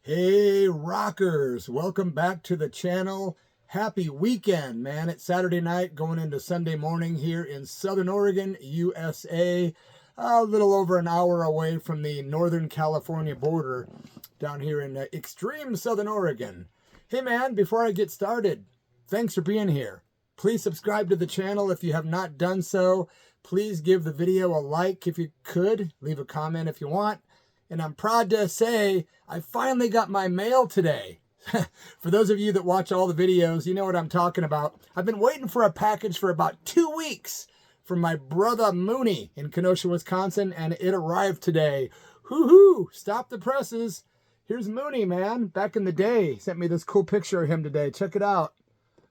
Hey rockers, welcome back to the channel. Happy weekend, man. It's Saturday night going into Sunday morning here in Southern Oregon, USA. A little over an hour away from the Northern California border down here in extreme Southern Oregon. Hey man, before I get started, thanks for being here. Please subscribe to the channel if you have not done so. Please give the video a like if you could. Leave a comment if you want. And I'm proud to say I finally got my mail today. For those of you that watch all the videos, you know what I'm talking about. I've been waiting for a package for about 2 weeks from my brother Mooney in Kenosha, Wisconsin, and it arrived today. Hoo-hoo! Stop the presses. Here's Mooney, man. Back in the day, sent me this cool picture of him today. Check it out.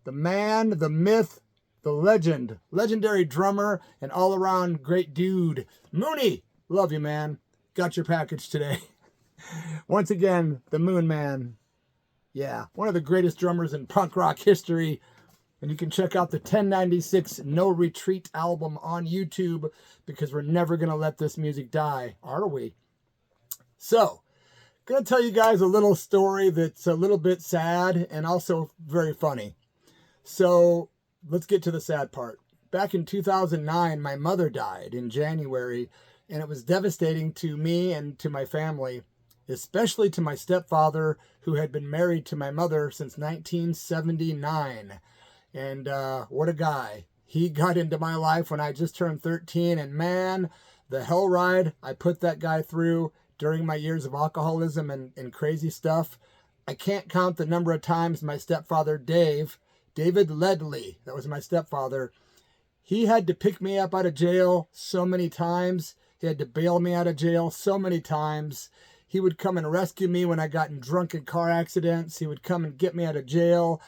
The man, the myth, the legend. Legendary drummer and all-around great dude. Mooney, love you, man. Got your package today. Once again, the Moon Man. Yeah, one of the greatest drummers in punk rock history. And you can check out the 1096 No Retreat album on YouTube because we're never going to let this music die, are we? So, going to tell you guys a little story that's a little bit sad and also very funny. So, let's get to the sad part. Back in 2009, my mother died in January. And it was devastating to me and to my family, especially to my stepfather, who had been married to my mother since 1979. And what a guy. He got into my life when I just turned 13. And man, the hell ride I put that guy through during my years of alcoholism and crazy stuff. I can't count the number of times my stepfather, David Ledley, that was my stepfather, he had to pick me up out of jail so many times. He had to bail me out of jail so many times. He would come and rescue me when I got in drunken car accidents. He would come and get me out of jail.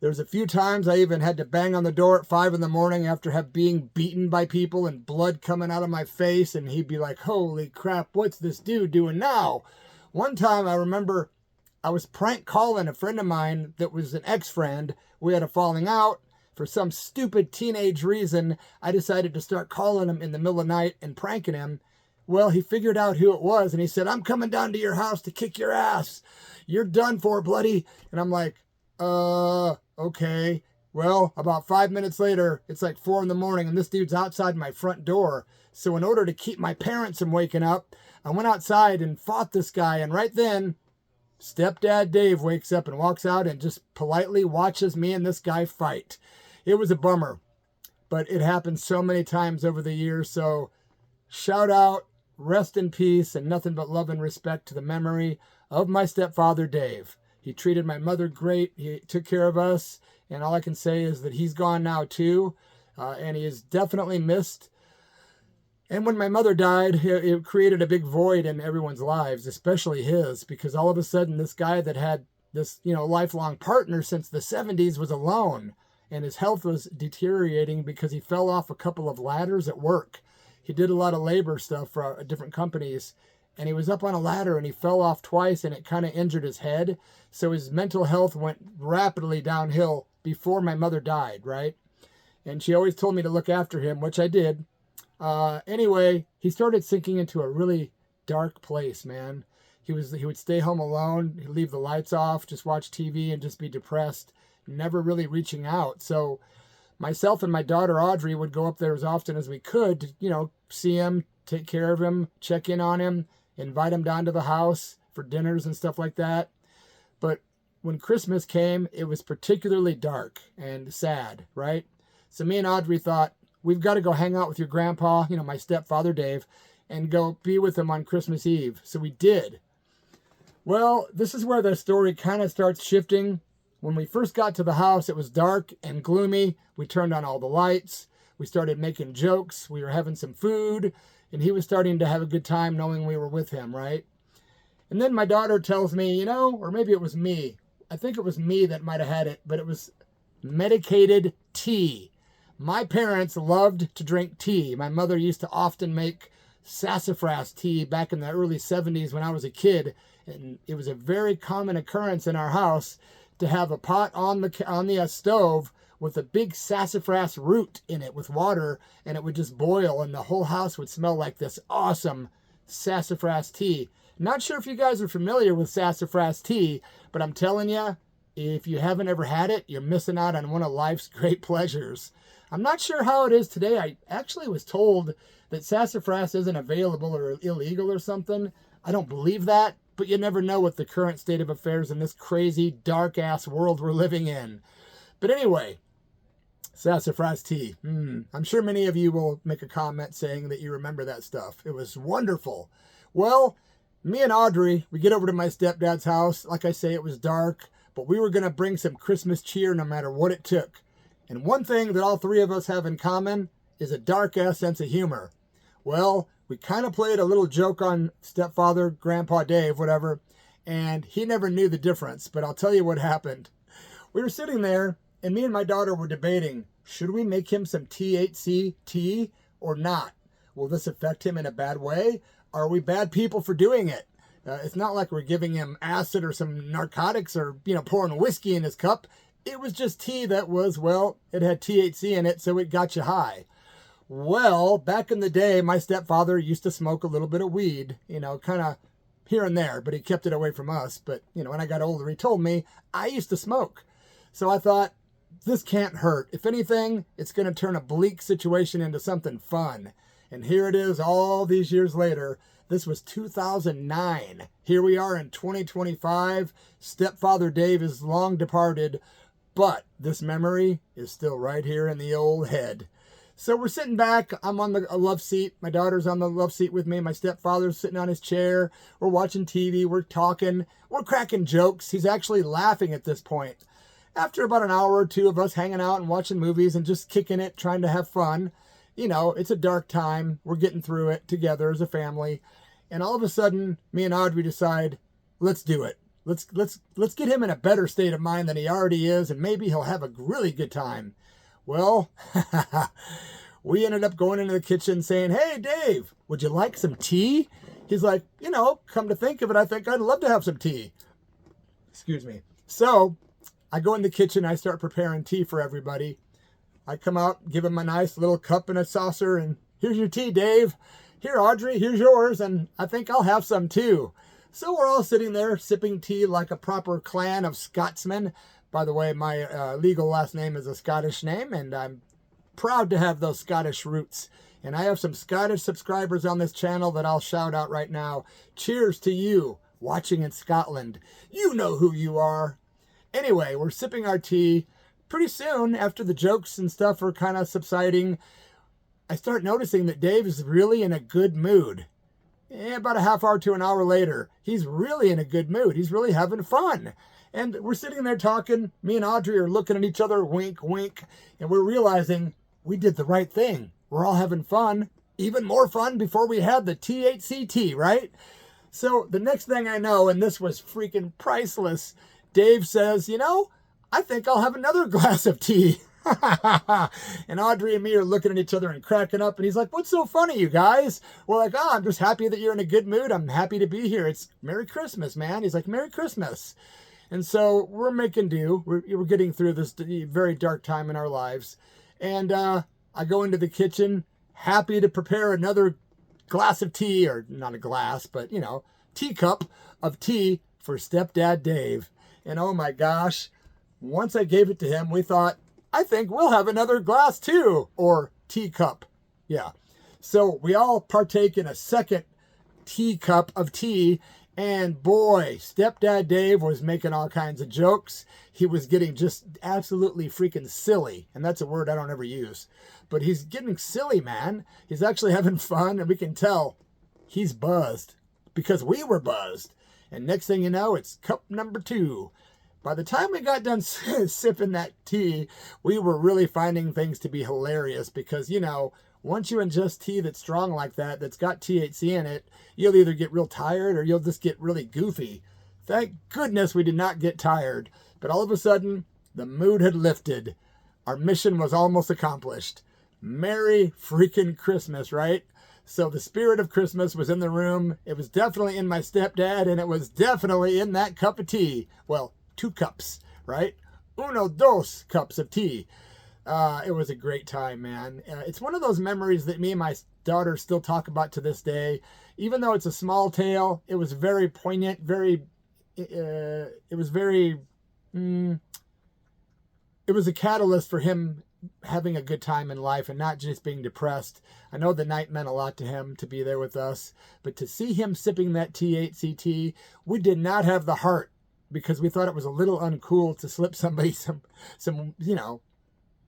There was a few times I even had to bang on the door at 5 in the morning after being beaten by people and blood coming out of my face. And he'd be like, holy crap, what's this dude doing now? One time I remember I was prank calling a friend of mine that was an ex-friend. We had a falling out. For some stupid teenage reason, I decided to start calling him in the middle of the night and pranking him. Well, he figured out who it was, and he said, I'm coming down to your house to kick your ass. You're done for, bloody. And I'm like, okay. Well, about 5 minutes later, it's like 4 in the morning, and this dude's outside my front door. So in order to keep my parents from waking up, I went outside and fought this guy, and right then, Stepdad Dave wakes up and walks out and just politely watches me and this guy fight. It was a bummer, but it happened so many times over the years. So shout out, rest in peace, and nothing but love and respect to the memory of my stepfather, Dave. He treated my mother great. He took care of us. And all I can say is that he's gone now too. And he is definitely missed. And when my mother died, it created a big void in everyone's lives, especially his, because all of a sudden this guy that had this, lifelong partner since the 70s was alone. And his health was deteriorating because he fell off a couple of ladders at work. He did a lot of labor stuff for different companies, and he was up on a ladder and he fell off twice and it kind of injured his head. So his mental health went rapidly downhill before my mother died, right? And she always told me to look after him, which I did. Anyway, he started sinking into a really dark place, man. He would stay home alone, he'd leave the lights off, just watch TV and just be depressed. Never really reaching out. So myself and my daughter Audrey would go up there as often as we could to, see him, take care of him, check in on him, invite him down to the house for dinners and stuff like that. But when Christmas came, it was particularly dark and sad, right? So me and Audrey thought, we've got to go hang out with your grandpa, my stepfather Dave, and go be with him on Christmas Eve. So we did. Well, this is where the story kind of starts shifting. When we first got to the house, it was dark and gloomy. We turned on all the lights. We started making jokes. We were having some food. And he was starting to have a good time knowing we were with him, right? And then my daughter tells me, or maybe it was me. I think it was me that might have had it, but it was medicated tea. My parents loved to drink tea. My mother used to often make sassafras tea back in the early 70s when I was a kid. And it was a very common occurrence in our house to have a pot on the stove with a big sassafras root in it with water, and it would just boil, and the whole house would smell like this awesome sassafras tea. Not sure if you guys are familiar with sassafras tea, but I'm telling you, if you haven't ever had it, you're missing out on one of life's great pleasures. I'm not sure how it is today. I actually was told that sassafras isn't available or illegal or something. I don't believe that, but you never know with the current state of affairs in this crazy, dark-ass world we're living in. But anyway, sassafras tea. I'm sure many of you will make a comment saying that you remember that stuff. It was wonderful. Well, me and Audrey, we get over to my stepdad's house. Like I say, it was dark, but we were going to bring some Christmas cheer no matter what it took. And one thing that all three of us have in common is a dark-ass sense of humor. Well, we kind of played a little joke on stepfather, Grandpa Dave, whatever, and he never knew the difference, but I'll tell you what happened. We were sitting there, and me and my daughter were debating, should we make him some THC tea or not? Will this affect him in a bad way? Are we bad people for doing it? It's not like we're giving him acid or some narcotics or, pouring whiskey in his cup. It was just tea that was, well, it had THC in it, so it got you high. Well, back in the day, my stepfather used to smoke a little bit of weed, kind of here and there, but he kept it away from us. But, when I got older, he told me I used to smoke. So I thought, this can't hurt. If anything, it's going to turn a bleak situation into something fun. And here it is all these years later. This was 2009. Here we are in 2025. Stepfather Dave is long departed, but this memory is still right here in the old head. So we're sitting back. I'm on the love seat. My daughter's on the love seat with me. My stepfather's sitting on his chair. We're watching TV. We're talking. We're cracking jokes. He's actually laughing at this point. After about an hour or two of us hanging out and watching movies and just kicking it, trying to have fun, it's a dark time. We're getting through it together as a family. And all of a sudden, me and Audrey decide, let's do it. Let's get him in a better state of mind than he already is, and maybe he'll have a really good time. Well, we ended up going into the kitchen saying, hey, Dave, would you like some tea? He's like, come to think of it, I think I'd love to have some tea. Excuse me. So I go in the kitchen, I start preparing tea for everybody. I come out, give him a nice little cup and a saucer, and here's your tea, Dave. Here, Audrey, here's yours, and I think I'll have some too. So we're all sitting there sipping tea like a proper clan of Scotsmen. By the way, my legal last name is a Scottish name, and I'm proud to have those Scottish roots. And I have some Scottish subscribers on this channel that I'll shout out right now. Cheers to you, watching in Scotland. You know who you are. Anyway, we're sipping our tea. Pretty soon, after the jokes and stuff are kind of subsiding, I start noticing that Dave is really in a good mood. About a half hour to an hour later, he's really in a good mood. He's really having fun. And we're sitting there talking. Me and Audrey are looking at each other, wink, wink. And we're realizing we did the right thing. We're all having fun. Even more fun before we had the THC tea, right? So the next thing I know, and this was freaking priceless, Dave says, I think I'll have another glass of tea. And Audrey and me are looking at each other and cracking up. And he's like, what's so funny, you guys? We're like, I'm just happy that you're in a good mood. I'm happy to be here. It's Merry Christmas, man. He's like, Merry Christmas. And so we're making do. We're getting through this very dark time in our lives. And I go into the kitchen, happy to prepare another glass of tea, or not a glass, but, teacup of tea for Stepdad Dave. And oh my gosh, once I gave it to him, we thought, I think we'll have another glass too, or teacup. Yeah. So we all partake in a second teacup of tea. And boy, Stepdad Dave was making all kinds of jokes. He was getting just absolutely freaking silly. And that's a word I don't ever use. But he's getting silly, man. He's actually having fun. And we can tell he's buzzed because we were buzzed. And next thing you know, it's cup number 2. By the time we got done sipping that tea, we were really finding things to be hilarious because, once you ingest tea that's strong like that, that's got THC in it, you'll either get real tired or you'll just get really goofy. Thank goodness we did not get tired. But all of a sudden, the mood had lifted. Our mission was almost accomplished. Merry freaking Christmas, right? So the spirit of Christmas was in the room. It was definitely in my stepdad, and it was definitely in that cup of tea. Well, 2 cups, right? 2 cups of tea. It was a great time, man. It's one of those memories that me and my daughter still talk about to this day. even though it's a small tale, it was very poignant, it was very, it was a catalyst for him having a good time in life and not just being depressed. I know the night meant a lot to him to be there with us, but to see him sipping that THC tea, we did not have the heart because we thought it was a little uncool to slip somebody some,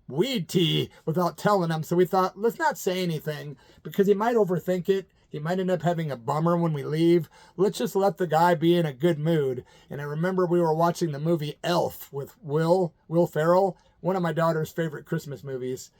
weed tea without telling them. So we thought, let's not say anything because he might overthink it. He might end up having a bummer when we leave. Let's just let the guy be in a good mood. And I remember we were watching the movie Elf with Will Ferrell, one of my daughter's favorite Christmas movies.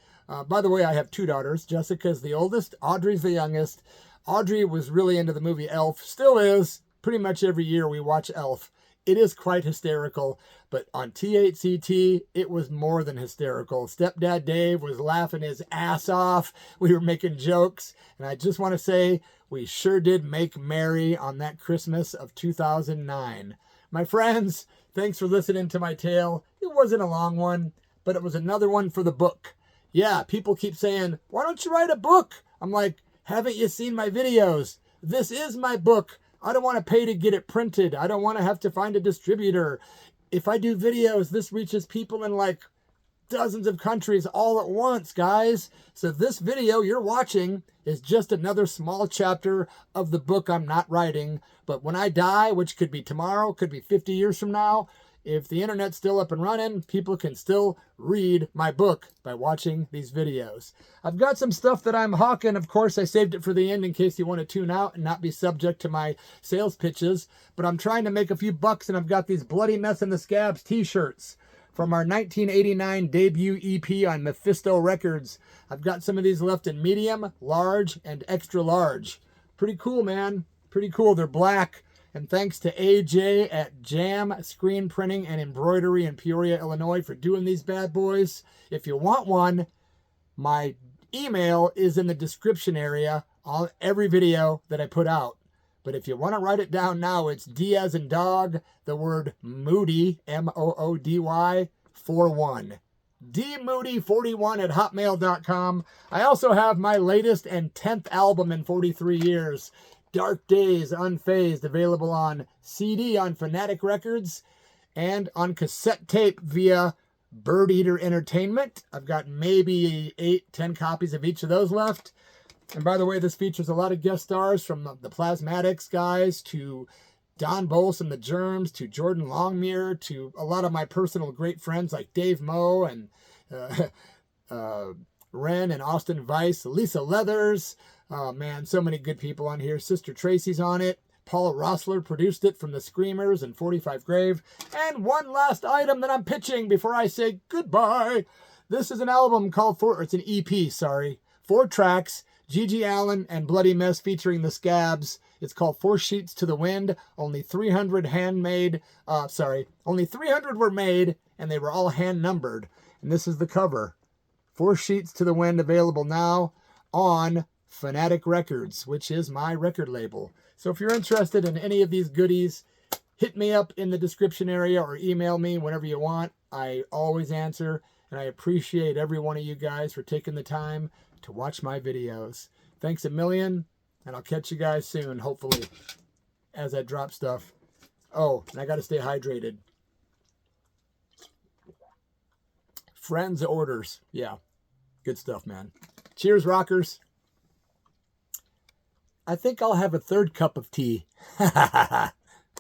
By the way, I have 2 daughters. Jessica's the oldest. Audrey's the youngest. Audrey was really into the movie Elf. Still is. Pretty much every year we watch Elf. It is quite hysterical, but on THC Tea, it was more than hysterical. Stepdad Dave was laughing his ass off. We were making jokes, and I just want to say we sure did make merry on that Christmas of 2009. My friends, thanks for listening to my tale. It wasn't a long one, but it was another one for the book. Yeah, people keep saying, why don't you write a book? I'm like, haven't you seen my videos? This is my book. I don't want to pay to get it printed. I don't want to have to find a distributor. If I do videos, this reaches people in like dozens of countries all at once, guys. So this video you're watching is just another small chapter of the book I'm not writing. But when I die, which could be tomorrow, could be 50 years from now, if the internet's still up and running, people can still read my book by watching these videos. I've got some stuff that I'm hawking. Of course, I saved it for the end in case you want to tune out and not be subject to my sales pitches. But I'm trying to make a few bucks, and I've got these Bloody Mess in the Scabs t-shirts from our 1989 debut EP on Mephisto Records. I've got some of these left in medium, large, and extra large. Pretty cool, man. Pretty cool. They're black. And thanks to AJ at Jam Screen Printing and Embroidery in Peoria, Illinois for doing these bad boys. If you want one, my email is in the description area on every video that I put out. But if you want to write it down now, it's D as in dog, the word Moody, M-O-O-D-Y, 41. dmoody41 at hotmail.com. I also have my latest and 10th album in 43 years. Dark Days Unfazed, available on CD on Fanatic Records and on cassette tape via Bird Eater Entertainment. I've got maybe 8-10 copies of each of those left. And by the way, this features a lot of guest stars from the Plasmatics guys to Don Bowles and the Germs to Jordan Longmire to a lot of my personal great friends like Dave Moe and Ren and Austin Weiss, Lisa Leathers. Oh man, so many good people on here. Sister Tracy's on it. Paul Rossler produced it from the Screamers and 45 Grave. And one last item that I'm pitching before I say goodbye. This is an album called it's an EP, sorry. 4 tracks, Gigi Allen and Bloody Mess featuring the Scabs. It's called 4 Sheets to the Wind. Only 300 only 300 were made and they were all hand numbered. And this is the cover. 4 Sheets to the Wind, available now on Fanatic Records, which is my record label. So if you're interested in any of these goodies, hit me up in the description area or email me whenever you want. I always answer, and I appreciate every one of you guys for taking the time to watch my videos. Thanks a million, and I'll catch you guys soon, hopefully, as I drop stuff. Oh, and I got to stay hydrated. Friends orders. Yeah, good stuff, man. Cheers, rockers. I think I'll have a 3rd cup of tea.